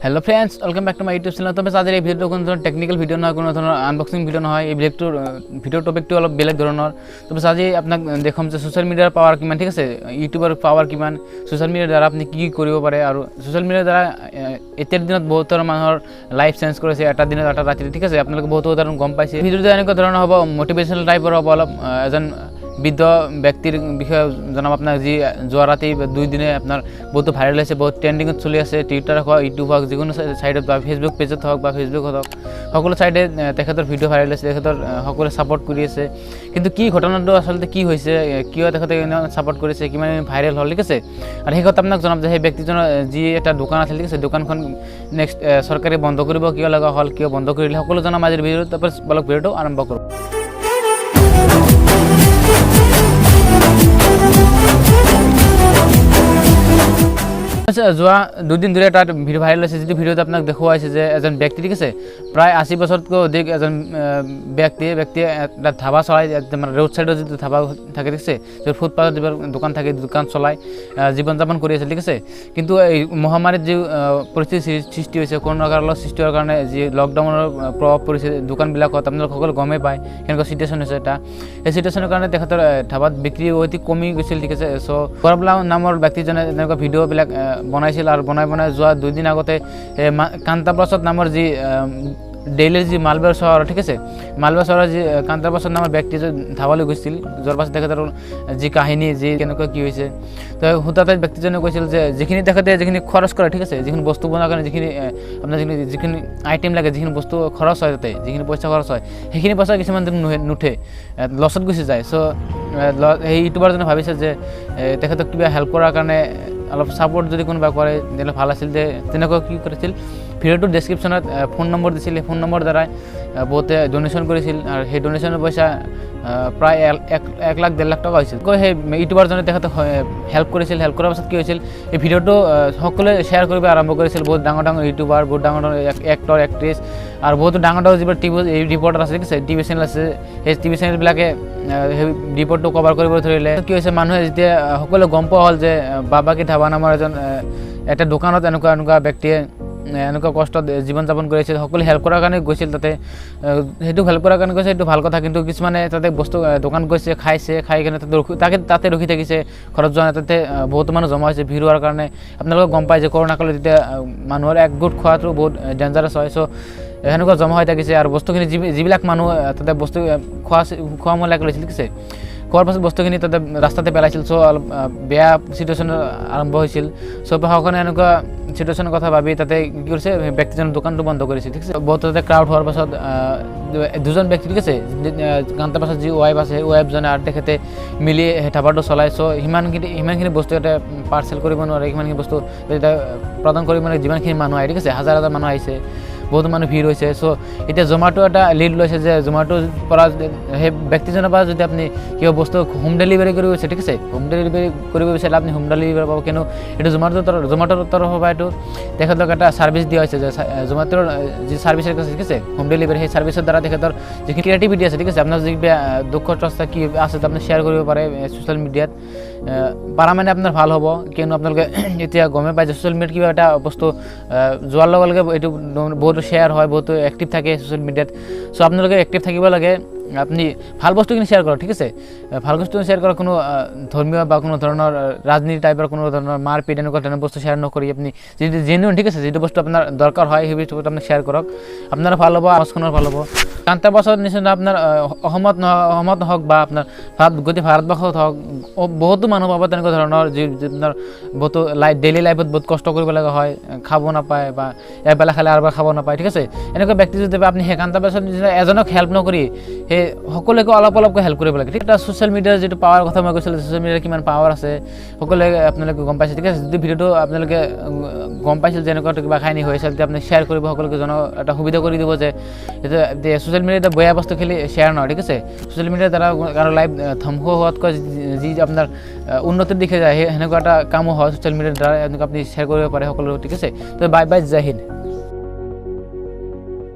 Hello friends welcome back to my YouTube channel. तो आज এই ভিডিওটো কোনো ধৰণৰ টেকনিক্যাল ভিডিও নহয়, কোনো ধৰণৰ আনবক্সিং ভিডিও নহয়। এই ভিডিওৰ টপিকটো অলপ বেলেগ ধৰণৰ। তো আজি আপোনাক দেখাম যে সোশ্যাল মিডিয়াৰ পাৱাৰ কিমান, ঠিক আছে, ইউটিউবৰ পাৱাৰ কিমান, সোশ্যাল মিডিয়াৰ দ্বাৰা আপুনি কি কৰিব পাৰে। আৰু সোশ্যাল মিডিয়াৰ দ্বাৰা এতিয়াৰ দিনত বহুতৰ মানুহৰ লাইফ চেঞ্জ কৰিছে, এটা দিনত এটা ৰাতিতে, ঠিক আছে। আপোনালোকে বহুত উদাহৰণ গম পাইছে। ভিডিওটো এনেকুৱা ধৰণৰ হ'ব, মটিভেশ্যনেল টাইপৰ হ'ব, অলপ এজন বৃদ্ধ ব্যক্তিৰ বিষয়ে জনাম আপোনাক, যি যোৱা ৰাতি 2 দিনে আপোনাৰ বহুতো ভাইৰেল হৈছে, বহুত ট্ৰেণ্ডিঙত চলি আছে। টুইটাৰ হওক, ইউটিউব হওক, যিকোনো ছাইডত বা ফেচবুক পেজত হওক বা ফেচবুকত হওক, সকলো ছাইডে তেখেতৰ ভিডিঅ' ভাইৰেল হৈছে, তেখেতৰ সকলোৱে ছাপোৰ্ট কৰি আছে। কিন্তু কি ঘটনাটো আচলতে কি হৈছে, কিয় তেখেতে ছাপোৰ্ট কৰিছে, কিমান ভাইৰেল হ'ল, ঠিক আছে। আৰু সেই কথা আপোনাক জনাম যে সেই ব্যক্তিজনৰ যি এটা দোকান আছিল, ঠিক আছে, দোকানখন নেক্সট চৰকাৰে বন্ধ কৰিব, কিয় লগা হ'ল, কিয় বন্ধ কৰিলে, সকলো জনাম আজিৰ ভিডিঅ'ত। তাৰপৰা বলক ভিডিঅ'টো আৰম্ভ কৰোঁ। যোৱা 2 দিন ধৰি এটা ভিডিঅ' ভাইৰেল হৈছে, যিটো ভিডিঅ'ত আপোনাক দেখুওৱা হৈছে যে এজন ব্যক্তি, ঠিক আছে, প্ৰায় 80 বছৰতকৈ অধিক এজন ব্যক্তিয়ে এটা ধাবা চলাই, মানে ৰোড ছাইডত যিটো ধাবা থাকে, ঠিক আছে, য'ত ফুটপাথত যিবোৰ দোকান থাকে, দোকান চলাই জীৱন যাপন কৰি আছে, ঠিক আছে। কিন্তু এই মহামাৰীত যি পৰিস্থিতিৰ সৃষ্টি হৈছে, কৰোণা কালৰ সৃষ্টি হোৱাৰ কাৰণে যি লকডাউনৰ প্ৰভাৱ পৰিছে দোকানবিলাকত, আপোনালোক সকলো গমেই পায় কেনেকুৱা চিটুৱেশ্যন হৈছে এটা। সেই চিটুৱেশ্যনৰ কাৰণে তেখেতৰ ধাবাত বিক্ৰী অতি কমি গৈছিল, ঠিক আছে। চ' গৌৰৱ নামৰ ব্যক্তিজনে এনেকুৱা ভিডিঅ'বিলাক বনাইছিল, আৰু বনাই যোৱা 2 দিন আগতে কান্তাপ্ৰসাদ নামৰ যি ডেইলিৰ যি মালবাৰ চহৰ, ঠিক আছে, মালবাৰ চহৰৰ যি কান্তাপ্ৰসাদ নামৰ ব্যক্তিজন ধাবালৈ গৈছিল। যোৱাৰ পাছত তেখেতৰ যি কাহিনী, যি কেনেকুৱা কি হৈছে, তো হঠাতে ব্যক্তিজনে কৈছিল যে যিখিনি খৰচ কৰে, ঠিক আছে, যিখিনি বস্তু বনোৱাৰ কাৰণে যিখিনি আপোনাৰ যিখিনি আইটেম লাগে, যিখিনি বস্তু খৰচ হয়, তাতে যিখিনি পইচা খৰচ হয়, সেইখিনি পইচা কিছুমান দিন নুঠে, লছত গুচি যায়। চ' সেই ইউটিউবাৰজনে ভাবিছে যে তেখেতক কিবা হেল্প কৰাৰ কাৰণে অলপ ছাপোৰ্ট যদি কোনোবা কৰে তেতিয়াহ'লে ভাল আছিল। যে তেনেকুৱা কি কৰিছিল, ভিডিঅ'টোৰ ডেছক্ৰিপশ্যনত ফোন নম্বৰ দিছিল, সেই ফোন নম্বৰ দ্বাৰাই বহুতে ডনেশ্যন কৰিছিল, আৰু সেই ডনেশ্যনৰ পইচা প্ৰায় 1 লাখ 1.5 লাখ টকা হৈছিল। সেই ইউটিউবাৰজনে তেখেতক হেল্প কৰিছিল। হেল্প কৰাৰ পাছত কি হৈছিল, এই ভিডিঅ'টো সকলোৱে শ্বেয়াৰ কৰিব আৰম্ভ কৰিছিল। বহুত ডাঙৰ ইউটিউবাৰ, বহুত ডাঙৰ এক্টৰ, এক্ট্ৰেছ, আৰু বহুতো ডাঙৰ যিবোৰ টিভি ৰিপৰ্টাৰ আছে, ঠিক আছে, টিভি চেনেল আছে, সেই টিভি চেনেলবিলাকে সেই ৰিপৰ্টটো কভাৰ কৰিব ধৰিলে। কি হৈছে, মানুহে যেতিয়া সকলোৱে গম পোৱা হ'ল যে বাবাকী ধাবা নামৰ এজন এটা দোকানত এনেকুৱা ব্যক্তিয়ে এনেকুৱা কষ্টত জীৱন যাপন কৰিছিল, সকলোৱে হেল্প কৰাৰ কাৰণে গৈছিল তাতে। সেইটো হেল্প কৰাৰ কাৰণে গৈছে, সেইটো ভাল কথা। কিন্তু কিছুমানে তাতে বস্তু দোকান গৈছে, খাই কিনে তাতে ৰখি থাকিছে, ঘৰত যোৱা নাই। তাতে বহুতো মানুহ জমা হৈছে ভিৰ হোৱাৰ কাৰণে। আপোনালোকে গম পায় যে কৰোণা কালত তেতিয়া মানুহৰ একগোট খোৱাটো বহুত ডেঞ্জাৰাছ হয়। চ' সেনেকুৱা জমা হৈ থাকিছে, আৰু বস্তুখিনি যিবিলাক মানুহ তাতে বস্তু খোৱা মূলাক লৈছিল, ঠিক আছে, খোৱাৰ পাছত বস্তুখিনি তাতে ৰাস্তাতে পেলাইছিল। চ' অলপ বেয়া চিটুৱেশ্যন আৰম্ভ হৈছিল। চ' প্ৰশাসনে এনেকুৱা চিটুৱেশ্যনৰ কথা ভাবি তাতে কি কৰিছে, ব্যক্তিজনৰ দোকানটো বন্ধ কৰিছে, ঠিক আছে। বহুত তাতে ক্ৰাউড হোৱাৰ পাছত 2জন ব্যক্তি, ঠিক আছে, কান্তাপ্ৰসাদ যি ৱাইফ আছে, ৱাইফজনে আৰু তেখেতে মিলি ধাবাটো চলাই। চ' সিমানখিনি বস্তু এটা পাৰ্চেল কৰিব নোৱাৰে, সিমানখিনি বস্তু এটা প্ৰদান কৰিব নোৱাৰে যিমানখিনি মানুহ আহে, ঠিক আছে, হাজাৰ মানুহ আহিছে, বহুতো মানুহ ভিৰ হৈছে। চ' এতিয়া জমেটো এটা লিড লৈছে যে জমেটোৰ পৰা সেই ব্যক্তিজনৰ পৰা যদি আপুনি কিবা বস্তু হোম ডেলিভাৰী কৰিব বিচাৰে, ঠিক আছে, হোম ডেলিভাৰী কৰিব বিচাৰিলে আপুনি হোম ডেলিভাৰী পাব। কিন্তু এইটো জমেটোৰ তৰফৰ পৰা এইটো তেখেতক এটা ছাৰ্ভিচ দিয়া হৈছে, যে জমেটোৰ যি ছাৰ্ভিচ আছে, ঠিক আছে, হোম ডেলিভাৰী, সেই ছাৰ্ভিচৰ দ্বাৰা তেখেতৰ যিখিনি ক্ৰিয়েটিভিটি আছে, ঠিক আছে, আপোনাৰ যি দুখ কষ্ট কি আছে আপুনি শ্বেয়াৰ কৰিব পাৰে ছ'চিয়েল মিডিয়াত। পাৰা মানে আপোনাৰ ভাল হ'ব, কিয়নো আপোনালোকে এতিয়া গমেই পায় যে ছ'চিয়েল মিডিয়াত কিবা এটা বস্তু যোৱাৰ লগে লগে এইটো বহুতো শ্বেয়াৰ হয়, বহুতো এক্টিভ থাকে ছ'চিয়েল মিডিয়াত। চ' আপোনালোকে এক্টিভ থাকিব লাগে, আপুনি ভাল বস্তুখিনি শ্বেয়াৰ কৰক, ঠিক আছে, ভাল বস্তু শ্বেয়াৰ কৰক। কোনো ধৰ্মীয় বা কোনো ধৰণৰ ৰাজনীতি টাইপৰ কোনো ধৰণৰ মাৰপিট এনেকুৱা ধৰণৰ বস্তু শ্বেয়াৰ নকৰি আপুনি যিটো জেনুইন, ঠিক আছে, যিটো বস্তু আপোনাৰ দৰকাৰ হয় সেই বস্তুটো আপুনি শ্বেয়াৰ কৰক, আপোনাৰ ভাল হ'ব, সমাজখনৰ ভাল হ'ব। কান্তাপ্ৰসাদ নিচিনা আপোনাৰ অসমত নহওক বা আপোনাৰ গোটেই ভাৰতবৰ্ষত হওক, বহুতো মানুহ পাব তেনেকুৱা ধৰণৰ যি আপোনাৰ বহুতো ডেইলি লাইফত বহুত কষ্ট কৰিব লগা হয়, খাব নাপায় বা এবেলা খালে আৰু এবাৰ খাব নাপায়, ঠিক আছে। এনেকুৱা ব্যক্তি যদি আপুনি সেই কান্তাপ্ৰসাদ নিচিনা এজনক হেল্প নকৰি সেই সকলোকে অলপকৈ হেল্প কৰিব লাগে, ঠিক আছে। ছ'চিয়েল মিডিয়াৰ যিটো পাৱাৰ কথা মই কৈছিলোঁ, ছ'চিয়েল মিডিয়াৰ কিমান পাৱাৰ আছে সকলোৱে আপোনালোকে গম পাইছে, ঠিক আছে। যদি ভিডিঅ'টো আপোনালোকে গম পাইছিল যে এনেকুৱা কিবা কাহিনী হৈ আছে, তেতিয়া আপুনি শ্বেয়াৰ কৰিব, সকলোকে এটা সুবিধা কৰি দিব যে ছ'চিয়েল মিডিয়াত বেয়া বস্তু খেলি শ্বেয়াৰ নহয়, ঠিক আছে। ছ'চিয়েল মিডিয়াৰ দ্বাৰা কাৰো লাইফ ধ্বংস হোৱাতকৈ যি আপোনাৰ উন্নতিৰ দিশে যায়, সেনেকুৱা এটা কামো হয় ছ'চিয়েল মিডিয়াৰ দ্বাৰা, এনেকুৱা আপুনি শ্বেয়াৰ কৰিব পাৰে সকলো, ঠিক আছে। তো বাই জয় হিন্দ।